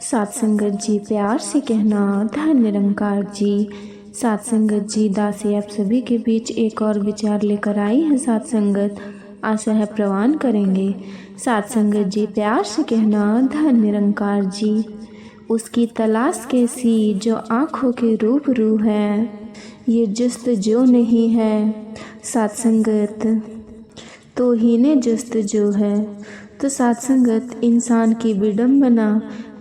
सात संगत जी प्यार से कहना धन निरंकार जी। सात संगत जी दासी आप सभी के बीच एक और विचार लेकर आई हैं। सात संगत आशा है प्रवान करेंगे। सात संगत जी प्यार से कहना धन निरंकार जी। उसकी तलाश कैसी जो आँखों के रूबरू है, ये जुस्त जो नहीं है। सात संगत तो ही ने जुस्त जो है। तो सात संगत इंसान की विडंबना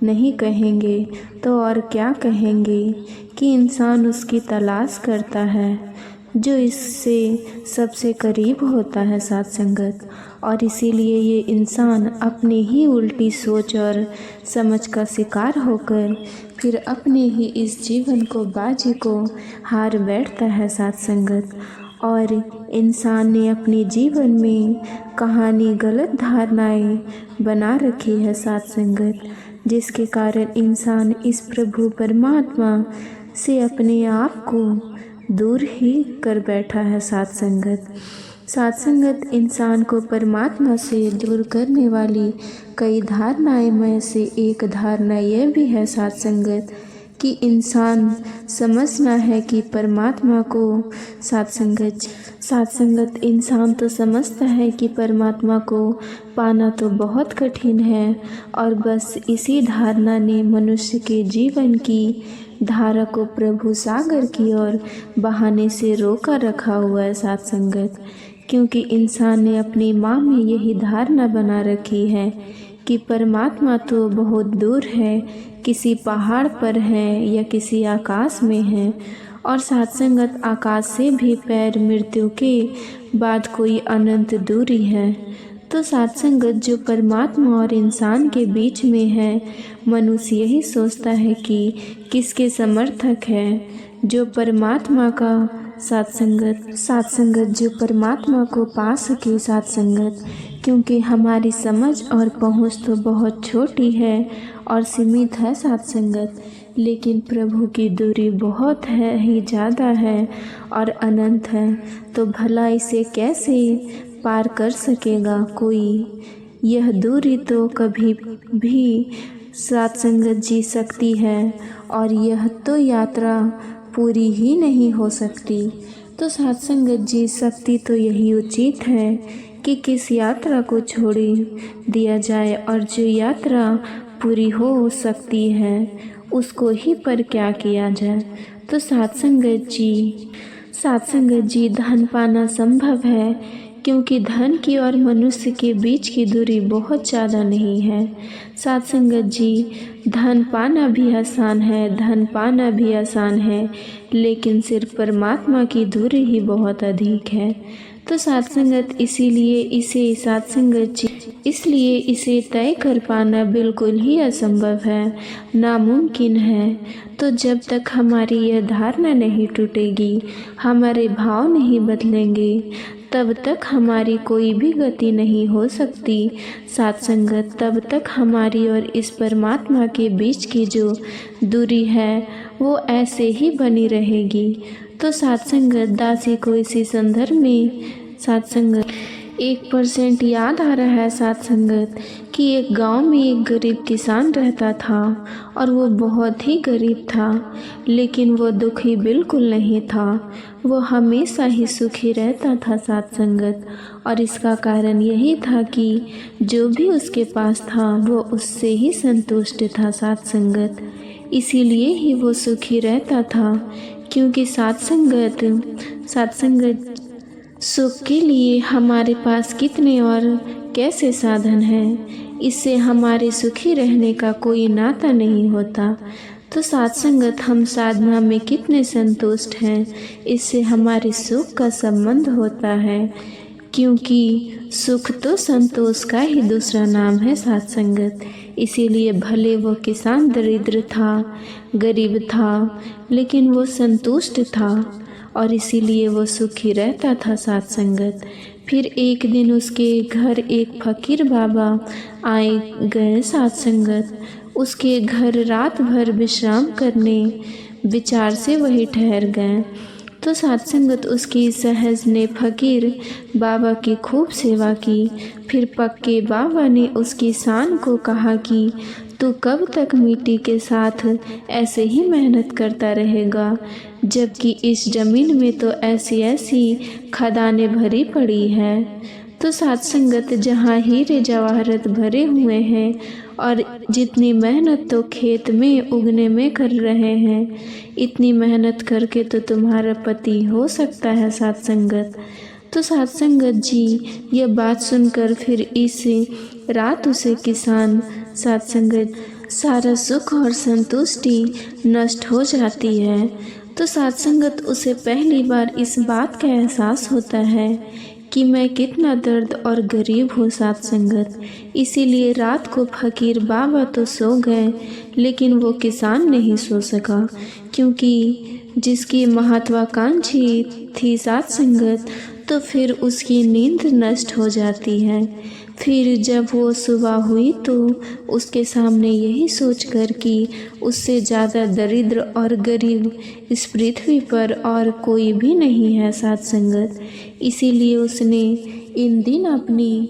नहीं कहेंगे तो और क्या कहेंगे कि इंसान उसकी तलाश करता है जो इससे सबसे करीब होता है। सात संगत और इसीलिए ये इंसान अपनी ही उल्टी सोच और समझ का शिकार होकर फिर अपने ही इस जीवन को बाजी को हार बैठता है। सात संगत और इंसान ने अपने जीवन में कहानी गलत धारणाएं बना रखी है। सात संगत जिसके कारण इंसान इस प्रभु परमात्मा से अपने आप को दूर ही कर बैठा है। सात संगत सात संगत इंसान को परमात्मा से दूर करने वाली कई धारणाएं में से एक धारणा यह भी है सात संगत कि इंसान समझना है कि परमात्मा को सात संगत इंसान तो समझता है कि परमात्मा को पाना तो बहुत कठिन है और बस इसी धारणा ने मनुष्य के जीवन की धारा को प्रभु सागर की ओर बहाने से रोका रखा हुआ है। सात संगत क्योंकि इंसान ने अपनी माँ में यही धारणा बना रखी है कि परमात्मा तो बहुत दूर है, किसी पहाड़ पर है या किसी आकाश में है। और सात संगत आकाश से भी पैर मृत्यु के बाद कोई अनंत दूरी है। तो सात संगत जो परमात्मा और इंसान के बीच में है, मनुष्य यही सोचता है कि किसके समर्थक है, जो परमात्मा का सात संगत जो परमात्मा को पा सके। सात संगत क्योंकि हमारी समझ और पहुँच तो बहुत छोटी है और सीमित है। सात संगत लेकिन प्रभु की दूरी बहुत है ही ज़्यादा है और अनंत है। तो भला इसे कैसे पार कर सकेगा कोई? यह दूरी तो कभी भी सात संगत जी सकती है और यह तो यात्रा पूरी ही नहीं हो सकती। तो सात संगत जी शक्ति तो यही उचित है कि किस यात्रा को छोड़ दिया जाए और जो यात्रा पूरी हो सकती है उसको ही पर क्या किया जाए। तो सात संगत जी धन पाना संभव है क्योंकि धन की और मनुष्य के बीच की दूरी बहुत ज़्यादा नहीं है। सात संगत जी धन पाना भी आसान है, लेकिन सिर्फ परमात्मा की दूरी ही बहुत अधिक है। तो सात संगत इसलिए इसे तय कर पाना बिल्कुल ही असंभव है, नामुमकिन है। तो जब तक हमारी यह धारणा नहीं टूटेगी, हमारे भाव नहीं बदलेंगे, तब तक हमारी कोई भी गति नहीं हो सकती। सात संगत तब तक हमारी और इस परमात्मा के बीच की जो दूरी है वो ऐसे ही बनी रहेगी। तो सात संगत दासी को इसी संदर्भ में सात संगत 1% याद आ रहा है। सात संगत कि एक गांव में एक गरीब किसान रहता था और वो बहुत ही गरीब था, लेकिन वो दुखी बिल्कुल नहीं था। वो हमेशा ही सुखी रहता था। सात संगत और इसका कारण यही था कि जो भी उसके पास था वो उससे ही संतुष्ट था। सात संगत इसीलिए ही वो सुखी रहता था क्योंकि सात संगत सुख के लिए हमारे पास कितने और कैसे साधन हैं, इससे हमारे सुखी रहने का कोई नाता नहीं होता। तो सात संगत हम साधना में कितने संतुष्ट हैं, इससे हमारे सुख का संबंध होता है, क्योंकि सुख तो संतोष का ही दूसरा नाम है। सात संगत इसीलिए भले वो किसान दरिद्र था, गरीब था, लेकिन वो संतुष्ट था और इसीलिए वो सुखी रहता था। सात संगत फिर एक दिन उसके घर एक फकीर बाबा आए गए। सात संगत उसके घर रात भर विश्राम करने विचार से वही ठहर गए। तो सात संगत उसकी सहज ने फकीर बाबा की खूब सेवा की। फिर पक्के बाबा ने उसकी शान को कहा कि तू कब तक मिट्टी के साथ ऐसे ही मेहनत करता रहेगा, जबकि इस ज़मीन में तो ऐसी ऐसी खदानें भरी पड़ी है। तो साथ संगत, जहाँ हीरे जवाहरात भरे हुए हैं और जितनी मेहनत तो खेत में उगने में कर रहे हैं, इतनी मेहनत करके तो तुम्हारा पति हो सकता है साथ संगत। तो साथ संगत जी, यह बात सुनकर फिर इस रात उसे किसान साथ संगत सारा सुख और संतुष्टि नष्ट हो जाती है। तो साथ संगत उसे पहली बार इस बात का एहसास होता है कि मैं कितना दर्द और गरीब हूँ साथ संगत। इसीलिए रात को फकीर बाबा तो सो गए, लेकिन वो किसान नहीं सो सका, क्योंकि जिसकी महत्वाकांक्षी थी साथ संगत, तो फिर उसकी नींद नष्ट हो जाती है। फिर जब वो सुबह हुई तो उसके सामने यही सोचकर कि उससे ज़्यादा दरिद्र और गरीब इस पृथ्वी पर और कोई भी नहीं है साथ संगत, इसीलिए उसने इन दिन अपनी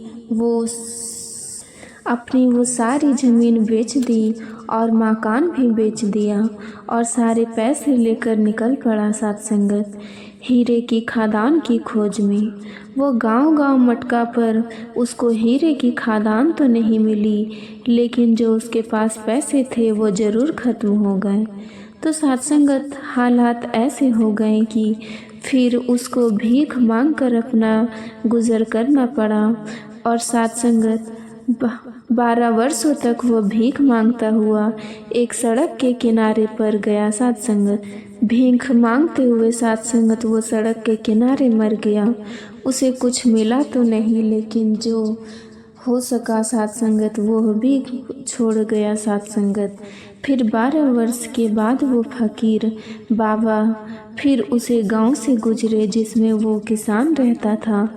वो सारी ज़मीन बेच दी और मकान भी बेच दिया और सारे पैसे लेकर निकल पड़ा साथ संगत हीरे की खदान की खोज में। वो गांव-गांव मटका पर उसको हीरे की खदान तो नहीं मिली, लेकिन जो उसके पास पैसे थे वो ज़रूर ख़त्म हो गए। तो साथ संगत हालात ऐसे हो गए कि फिर उसको भीख मांग कर अपना गुज़र करना पड़ा और साथ संगत 12 वर्षों तक वो भीख मांगता हुआ एक सड़क के किनारे पर गया साथ संगत। भीख मांगते हुए साथ संगत वो सड़क के किनारे मर गया। उसे कुछ मिला तो नहीं, लेकिन जो हो सका साथ संगत वो भी छोड़ गया साथ संगत। फिर 12 वर्ष के बाद वो फकीर बाबा फिर उसे गांव से गुजरे जिसमें वो किसान रहता था।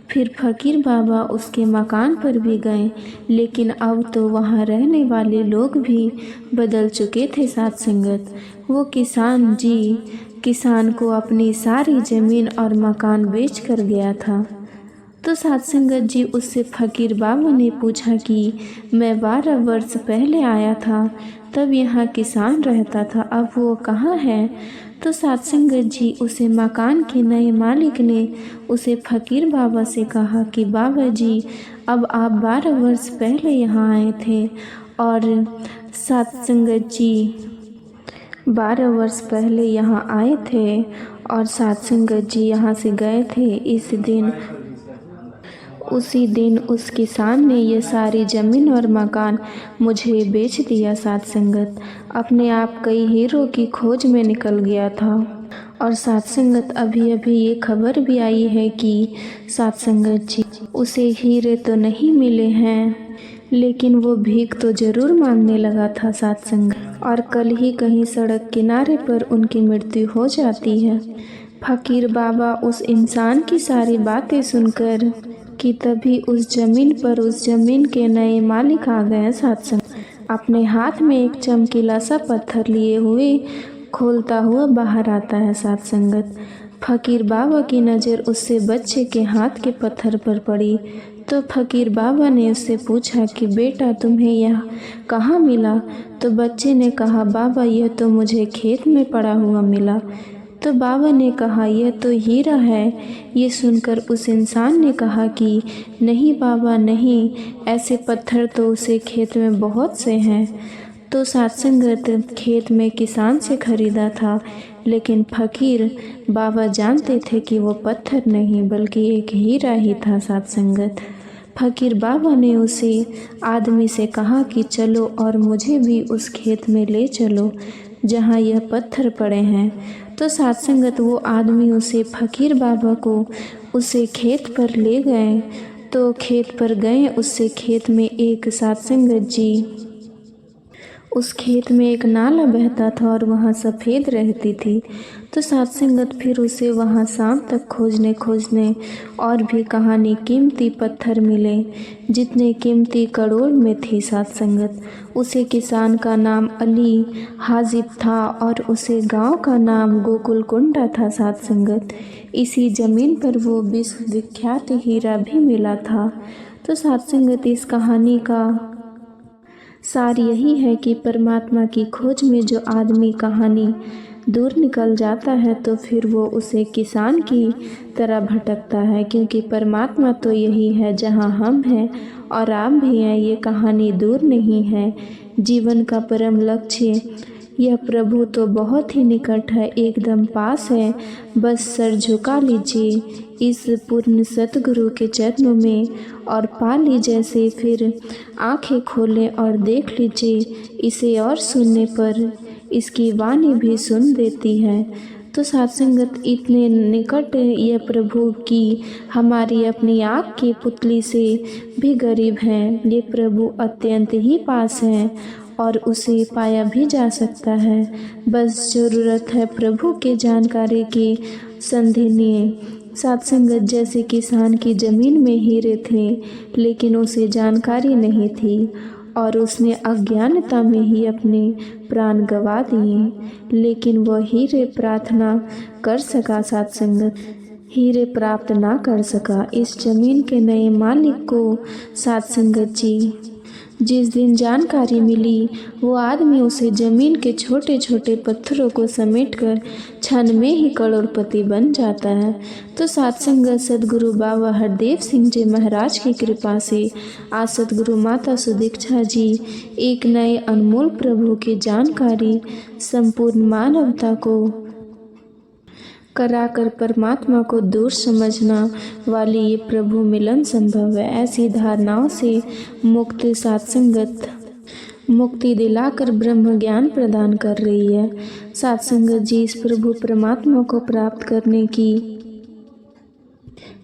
फिर फकीर बाबा उसके मकान पर भी गए, लेकिन अब तो वहाँ रहने वाले लोग भी बदल चुके थे साथ संगत। वो किसान को अपनी सारी ज़मीन और मकान बेच कर गया था। तो साथ संगत जी, उससे फकीर बाबा ने पूछा कि मैं 12 वर्ष पहले आया था, तब यहाँ किसान रहता था, अब वो कहाँ है? तो साथ संगत जी, उसे मकान के नए मालिक ने उसे फकीर बाबा से कहा कि बाबा जी, अब आप 12 वर्ष पहले यहाँ आए थे और साथ संगत जी 12 वर्ष पहले यहाँ आए थे और साथ संगत जी यहाँ से गए थे। उसी दिन उस किसान ने ये सारी ज़मीन और मकान मुझे बेच दिया साथ संगत। अपने आप कई हीरों की खोज में निकल गया था। और साथ संगत अभी अभी ये खबर भी आई है कि साथ संगत जी, उसे हीरे तो नहीं मिले हैं, लेकिन वो भीख तो ज़रूर मांगने लगा था साथ संगत, और कल ही कहीं सड़क किनारे पर उनकी मृत्यु हो जाती है। फकीर बाबा उस इंसान की सारी बातें सुनकर कि तभी उस ज़मीन के नए मालिक आ गए साथ संगत। अपने हाथ में एक चमकीला सा पत्थर लिए हुए खोलता हुआ बाहर आता है साथ संगत। फकीर बाबा की नज़र उससे बच्चे के हाथ के पत्थर पर पड़ी, तो फकीर बाबा ने उससे पूछा कि बेटा, तुम्हें यह कहाँ मिला? तो बच्चे ने कहा, बाबा, यह तो मुझे खेत में पड़ा हुआ मिला। तो बाबा ने कहा, यह तो हीरा है। ये सुनकर उस इंसान ने कहा कि नहीं बाबा नहीं, ऐसे पत्थर तो उसे खेत में बहुत से हैं। तो साथ संगत खेत में किसान से खरीदा था, लेकिन फकीर बाबा जानते थे कि वो पत्थर नहीं बल्कि एक हीरा ही था साथ संगत। फकीर बाबा ने उसे आदमी से कहा कि चलो और मुझे भी उस खेत में ले चलो जहाँ यह पत्थर पड़े हैं। तो साथ संगत वो आदमी उसे फकीर बाबा को उसे खेत पर ले गए। तो खेत पर गए, उससे खेत में एक साथ संगत जी, उस खेत में एक नाला बहता था और वहाँ सफ़ेद रहती थी। तो साथ संगत फिर उसे वहाँ शाम तक खोजने और भी कहानी कीमती पत्थर मिले, जितने कीमती करोड़ में थी साथ संगत। उसे किसान का नाम अली हाजिब था और उसे गांव का नाम गोकुलकुंडा था साथ संगत। इसी ज़मीन पर वो विश्वविख्यात हीरा भी मिला था। तो साथ संगत इस कहानी का सार यही है कि परमात्मा की खोज में जो आदमी कहानी दूर निकल जाता है तो फिर वो उसे किसान की तरह भटकता है, क्योंकि परमात्मा तो यही है जहाँ हम हैं और आप भी हैं। ये कहानी दूर नहीं है। जीवन का परम लक्ष्य यह प्रभु तो बहुत ही निकट है, एकदम पास है। बस सर झुका लीजिए इस पूर्ण सतगुरु के चरणों में और पा लीजिए जैसे। फिर आंखें खोलें और देख लीजिए इसे, और सुनने पर इसकी वाणी भी सुन देती है। तो सत्संगत इतने निकट यह प्रभु की हमारी अपनी आँख की पुतली से भी करीब हैं। ये प्रभु अत्यंत ही पास हैं और उसे पाया भी जा सकता है। बस ज़रूरत है प्रभु के जानकारी की संधिनीय। सत्संगत जैसे किसान की ज़मीन में हीरे थे, लेकिन उसे जानकारी नहीं थी और उसने अज्ञानता में ही अपने प्राण गंवा दिए। लेकिन वह हीरे प्रार्थना कर सका, सत्संगत हीरे प्राप्त ना कर सका। इस जमीन के नए मालिक को सत्संगत जी जिस दिन जानकारी मिली, वो आदमी उसे जमीन के छोटे छोटे पत्थरों को समेटकर क्षण में ही करोड़पति बन जाता है। तो सत्संगत सदगुरु बाबा हरदेव सिंह जी महाराज की कृपा से आज सदगुरु माता सुदीक्षा जी एक नए अनमोल प्रभु की जानकारी संपूर्ण मानवता को कराकर परमात्मा को दूर समझना वाली ये प्रभु मिलन संभव है। ऐसी धारणाओं से मुक्त सत्संगत मुक्ति दिलाकर ब्रह्म ज्ञान प्रदान कर रही है। सत्संगत जी इस प्रभु परमात्मा को प्राप्त करने की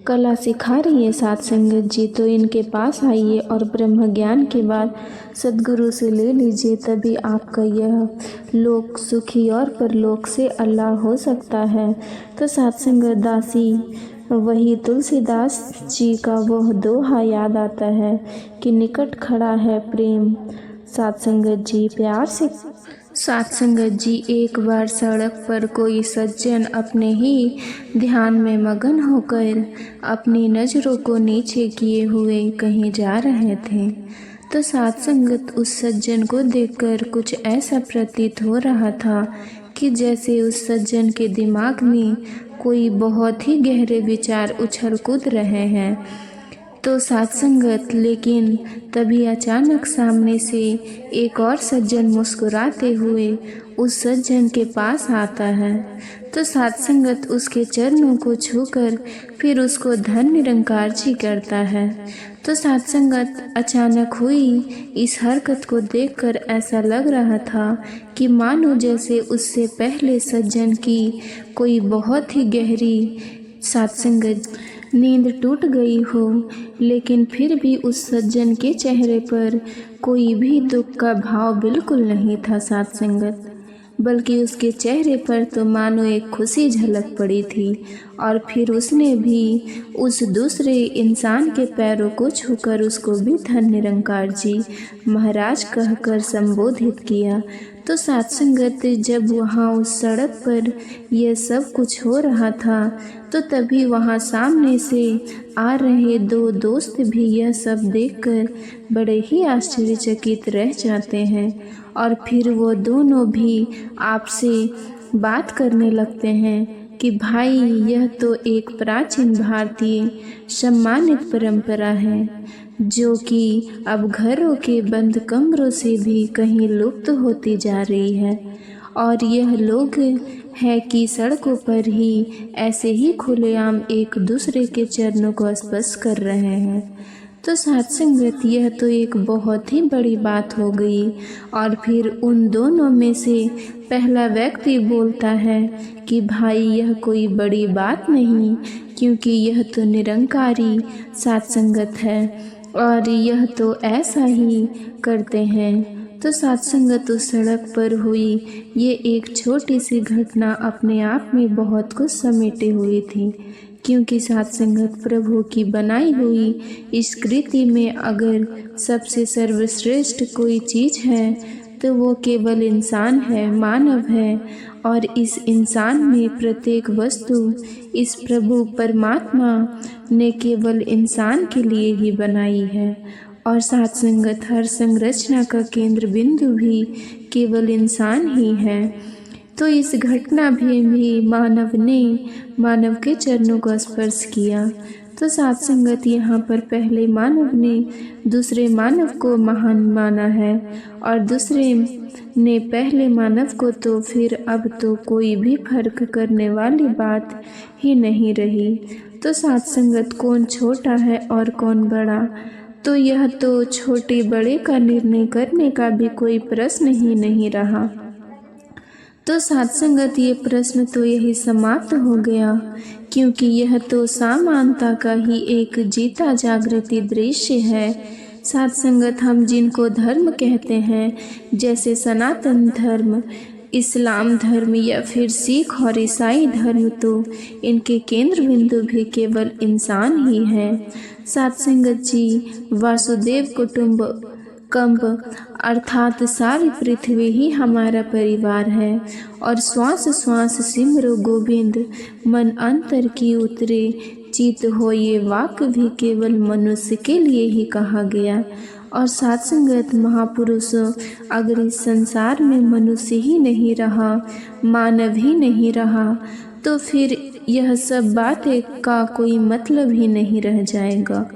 कला सिखा रही है। सत्संगत जी तो इनके पास आइए और ब्रह्म ज्ञान के बाद सदगुरु से ले लीजिए, तभी आपका यह लोक सुखी और परलोक से अल्लाह हो सकता है। तो सत्संगत दासी वही तुलसीदास जी का वह दोहा याद आता है कि निकट खड़ा है प्रेम। सत्संगत जी प्यार से सत्संगत जी एक बार सड़क पर कोई सज्जन अपने ही ध्यान में मगन होकर अपनी नज़रों को नीचे किए हुए कहीं जा रहे थे। तो सत्संगत उस सज्जन को देखकर कुछ ऐसा प्रतीत हो रहा था कि जैसे उस सज्जन के दिमाग में कोई बहुत ही गहरे विचार उछल कूद रहे हैं। तो सत्संगत लेकिन तभी अचानक सामने से एक और सज्जन मुस्कुराते हुए उस सज्जन के पास आता है। तो सत्संगत उसके चरणों को छूकर फिर उसको धन निरंकार जी करता है। तो सत्संगत अचानक हुई इस हरकत को देखकर ऐसा लग रहा था कि मानो जैसे उससे पहले सज्जन की कोई बहुत ही गहरी सत्संगत नींद टूट गई हो, लेकिन फिर भी उस सज्जन के चेहरे पर कोई भी दुख का भाव बिल्कुल नहीं था सत्संगत, बल्कि उसके चेहरे पर तो मानो एक खुशी झलक पड़ी थी। और फिर उसने भी उस दूसरे इंसान के पैरों को छूकर उसको भी धन निरंकार जी महाराज कहकर संबोधित किया। तो सत्संगत जब वहाँ उस सड़क पर यह सब कुछ हो रहा था, तो तभी वहाँ सामने से आ रहे दो दोस्त भी यह सब देखकर बड़े ही आश्चर्यचकित रह जाते हैं और फिर वो दोनों भी आपसे बात करने लगते हैं कि भाई यह तो एक प्राचीन भारतीय सम्मानित परंपरा है जो कि अब घरों के बंद कमरों से भी कहीं लुप्त होती जा रही है। और यह लोग है कि सड़कों पर ही ऐसे ही खुलेआम एक दूसरे के चरणों को स्पर्श कर रहे हैं। तो सत्संगत यह तो एक बहुत ही बड़ी बात हो गई। और फिर उन दोनों में से पहला व्यक्ति बोलता है कि भाई यह कोई बड़ी बात नहीं, क्योंकि यह तो निरंकारी सत्संगत है और यह तो ऐसा ही करते हैं। तो सत्संगत उस सड़क पर हुई ये एक छोटी सी घटना अपने आप में बहुत कुछ समेटे हुई थी, क्योंकि सत्संगत प्रभु की बनाई हुई इस कृति में अगर सबसे सर्वश्रेष्ठ कोई चीज़ है तो वो केवल इंसान है, मानव है। और इस इंसान में प्रत्येक वस्तु इस प्रभु परमात्मा ने केवल इंसान के लिए ही बनाई है। और साथ संगत हर संरचना का केंद्र बिंदु भी केवल इंसान ही है। तो इस घटना भी मानव ने मानव के चरणों का स्पर्श किया। तो साथ संगत यहाँ पर पहले मानव ने दूसरे मानव को महान माना है और दूसरे ने पहले मानव को, तो फिर अब तो कोई भी फर्क करने वाली बात ही नहीं रही। तो साथ संगत कौन छोटा है और कौन बड़ा, तो यह तो छोटे बड़े का निर्णय करने का भी कोई प्रश्न ही नहीं रहा। तो साथ संगत ये प्रश्न तो यही समाप्त हो गया, क्योंकि यह तो समानता का ही एक जीता जागृति दृश्य है। साथ संगत हम जिनको धर्म कहते हैं, जैसे सनातन धर्म, इस्लाम धर्म या फिर सिख और ईसाई धर्म, तो इनके केंद्र बिंदु भी केवल इंसान ही है। साथ संगत जी वासुदेव कुटुंबकम अर्थात सारी पृथ्वी ही हमारा परिवार है और श्वास श्वास सिमरो गोविंद मन अंतर की उतरे चित हो, ये वाक्य भी केवल मनुष्य के लिए ही कहा गया। और साथ संगत महापुरुषों, अगर इस संसार में मनुष्य ही नहीं रहा, मानव ही नहीं रहा, तो फिर यह सब बातें का कोई मतलब ही नहीं रह जाएगा।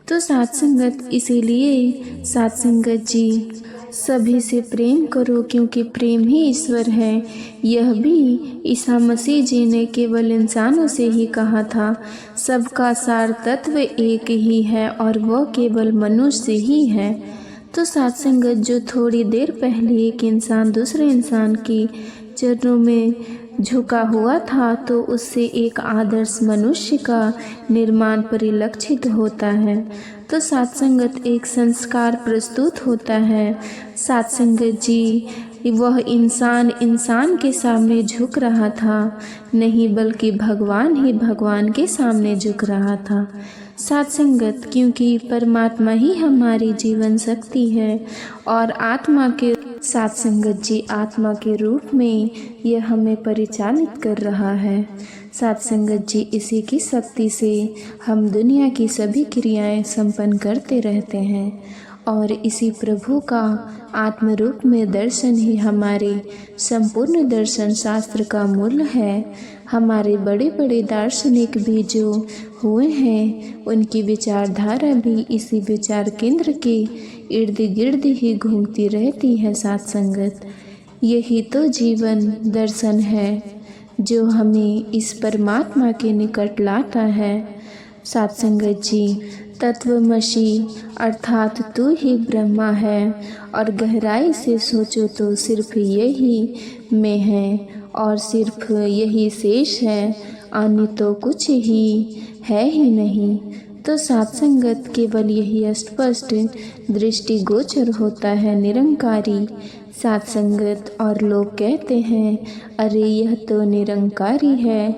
तो साथ संगत इसीलिए साथ संगत जी सभी से प्रेम करो, क्योंकि प्रेम ही ईश्वर है। यह भी ईसा मसीह जी ने केवल इंसानों से ही कहा था। सबका सार तत्व एक ही है और वह केवल मनुष्य ही है। तो साथ संगत जो थोड़ी देर पहले एक इंसान दूसरे इंसान की चरणों में झुका हुआ था, तो उससे एक आदर्श मनुष्य का निर्माण परिलक्षित होता है। तो साथ संगत एक संस्कार प्रस्तुत होता है। साथ संगत जी वह इंसान के सामने झुक रहा था, नहीं बल्कि भगवान ही भगवान के सामने झुक रहा था। साथ संगत क्योंकि परमात्मा ही हमारी जीवन शक्ति है और आत्मा के साथ संगत जी आत्मा के रूप में यह हमें परिचालित कर रहा है। साथ संगत जी इसी की शक्ति से हम दुनिया की सभी क्रियाएं संपन्न करते रहते हैं और इसी प्रभु का आत्म रूप में दर्शन ही हमारे संपूर्ण दर्शन शास्त्र का मूल है। हमारे बड़े बड़े दार्शनिक भी जो हुए हैं, उनकी विचारधारा भी इसी विचार केंद्र के इर्द गिर्द ही घूमती रहती है। साथ संगत यही तो जीवन दर्शन है जो हमें इस परमात्मा के निकट लाता है। साथ संगत जी तत्वमसी अर्थात तू ही ब्रह्मा है और गहराई से सोचो तो सिर्फ यही मैं है और सिर्फ यही शेष है, अन्य तो कुछ ही है ही नहीं। तो साथ संगत केवल यही स्पष्ट दृष्टिगोचर होता है निरंकारी साथ संगत। और लोग कहते हैं अरे यह तो निरंकारी है।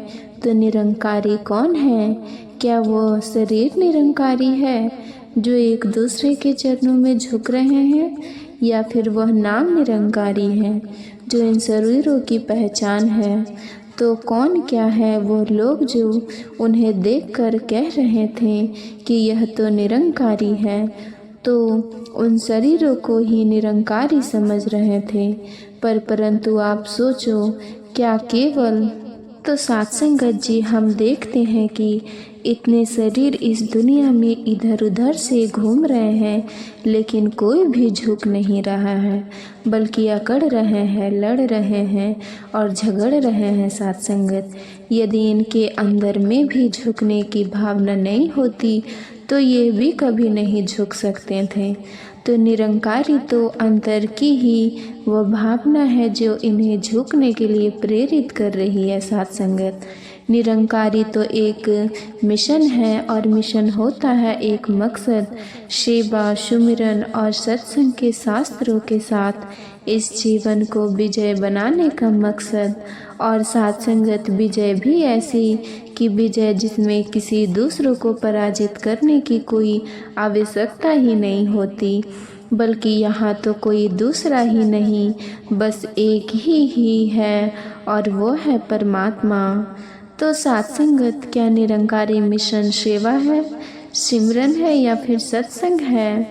तो निरंकारी कौन है? क्या वो शरीर निरंकारी है जो एक दूसरे के चरणों में झुक रहे हैं, या फिर वह नाम निरंकारी है जो इन शरीरों की पहचान है? तो कौन क्या है वो लोग जो उन्हें देखकर कह रहे थे कि यह तो निरंकारी है, तो उन शरीरों को ही निरंकारी समझ रहे थे। परंतु आप सोचो क्या केवल तो साथ संगत जी हम देखते हैं कि इतने शरीर इस दुनिया में इधर उधर से घूम रहे हैं, लेकिन कोई भी झुक नहीं रहा है, बल्कि अकड़ रहे हैं, लड़ रहे हैं और झगड़ रहे हैं। साथ संगत यदि इनके अंदर में भी झुकने की भावना नहीं होती तो ये भी कभी नहीं झुक सकते थे। तो निरंकारी तो अंतर की ही वह भावना है जो इन्हें झुकने के लिए प्रेरित कर रही है। साथ संगत निरंकारी तो एक मिशन है और मिशन होता है एक मकसद, सेवा, सुमिरन और सत्संग के शास्त्रों के साथ इस जीवन को विजय बनाने का मकसद। और साथ संगत विजय भी ऐसी कि विजय जिसमें किसी दूसरों को पराजित करने की कोई आवश्यकता ही नहीं होती, बल्कि यहाँ तो कोई दूसरा ही नहीं, बस एक ही है और वो है परमात्मा। तो साथ संगत क्या निरंकारी मिशन सेवा है? सिमरन है या फिर सत्संग है?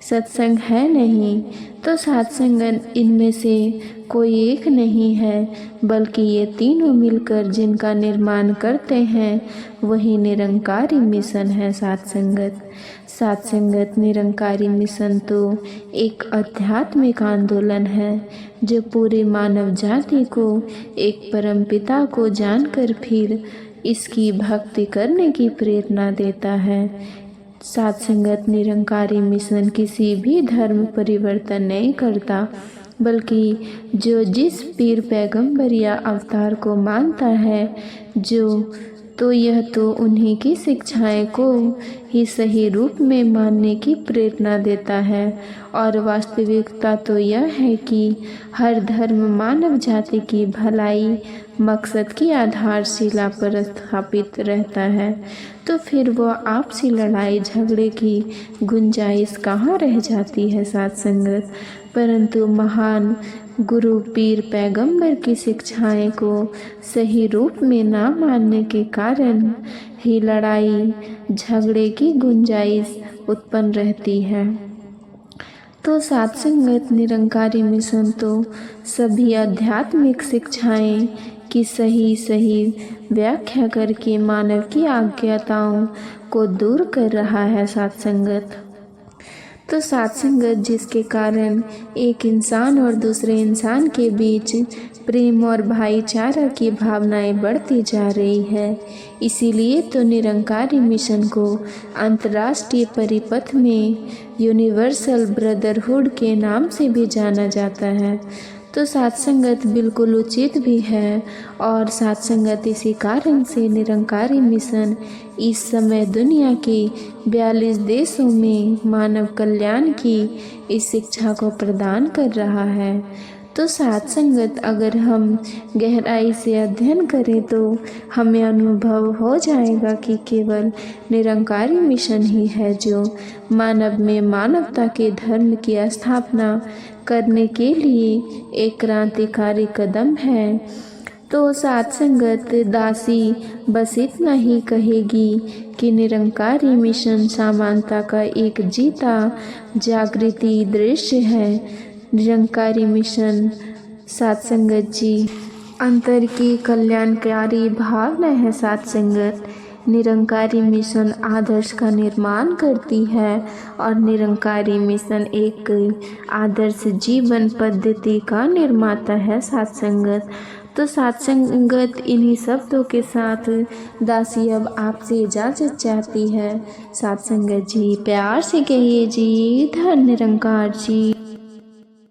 सत्संग है नहीं तो सात्संगत इनमें से कोई एक नहीं है, बल्कि ये तीनों मिलकर जिनका निर्माण करते हैं वही निरंकारी मिशन है सात्संगत। सात्संगत निरंकारी मिशन तो एक आध्यात्मिक आंदोलन है जो पूरी मानव जाति को एक परमपिता को जानकर फिर इसकी भक्ति करने की प्रेरणा देता है। सात्संगत निरंकारी मिशन किसी भी धर्म परिवर्तन नहीं करता, बल्कि जो जिस पीर पैगंबर या अवतार को मानता है यह तो उन्हीं की शिक्षाएं को ही सही रूप में मानने की प्रेरणा देता है। और वास्तविकता तो यह है कि हर धर्म मानव जाति की भलाई मकसद की आधारशिला पर स्थापित रहता है, तो फिर वह आपसी लड़ाई झगड़े की गुंजाइश कहाँ रह जाती है सात्संगत। परंतु महान गुरु पीर पैगंबर की शिक्षाएं को सही रूप में ना मानने के कारण ही लड़ाई झगड़े की गुंजाइश उत्पन्न रहती है। तो सात्संगत निरंकारी मिशन तो सभी आध्यात्मिक शिक्षाएं की सही व्याख्या करके मानव की अज्ञाताओं को दूर कर रहा है सात्संगत। तो सात्संगत जिसके कारण एक इंसान और दूसरे इंसान के बीच प्रेम और भाईचारा की भावनाएं बढ़ती जा रही है, इसीलिए तो निरंकारी मिशन को अंतर्राष्ट्रीय परिपथ में यूनिवर्सल ब्रदरहुड के नाम से भी जाना जाता है। तो सात्संगत बिल्कुल उचित भी है और सात्संगत इसी कारण से निरंकारी मिशन इस समय दुनिया के 42 देशों में मानव कल्याण की इस शिक्षा को प्रदान कर रहा है। तो सात्संगत अगर हम गहराई से अध्ययन करें तो हमें अनुभव हो जाएगा कि केवल निरंकारी मिशन ही है जो मानव में मानवता के धर्म की स्थापना करने के लिए एक क्रांतिकारी कदम है। तो सात्संगत दासी बस इतना ही कहेगी कि निरंकारी मिशन समानता का एक जीता जागृति दृश्य है। निरंकारी मिशन सात्संगत जी अंतर की कल्याणकारी भावना है। सात्संगत निरंकारी मिशन आदर्श का निर्माण करती है और निरंकारी मिशन एक आदर्श जीवन पद्धति का निर्माता है सात्संगत। तो सात्संगत इन्हीं शब्दों के साथ दासी अब आपसे इजाज़त चाहती है। सात्संगत जी प्यार से कहिए जी धन निरंकार जी।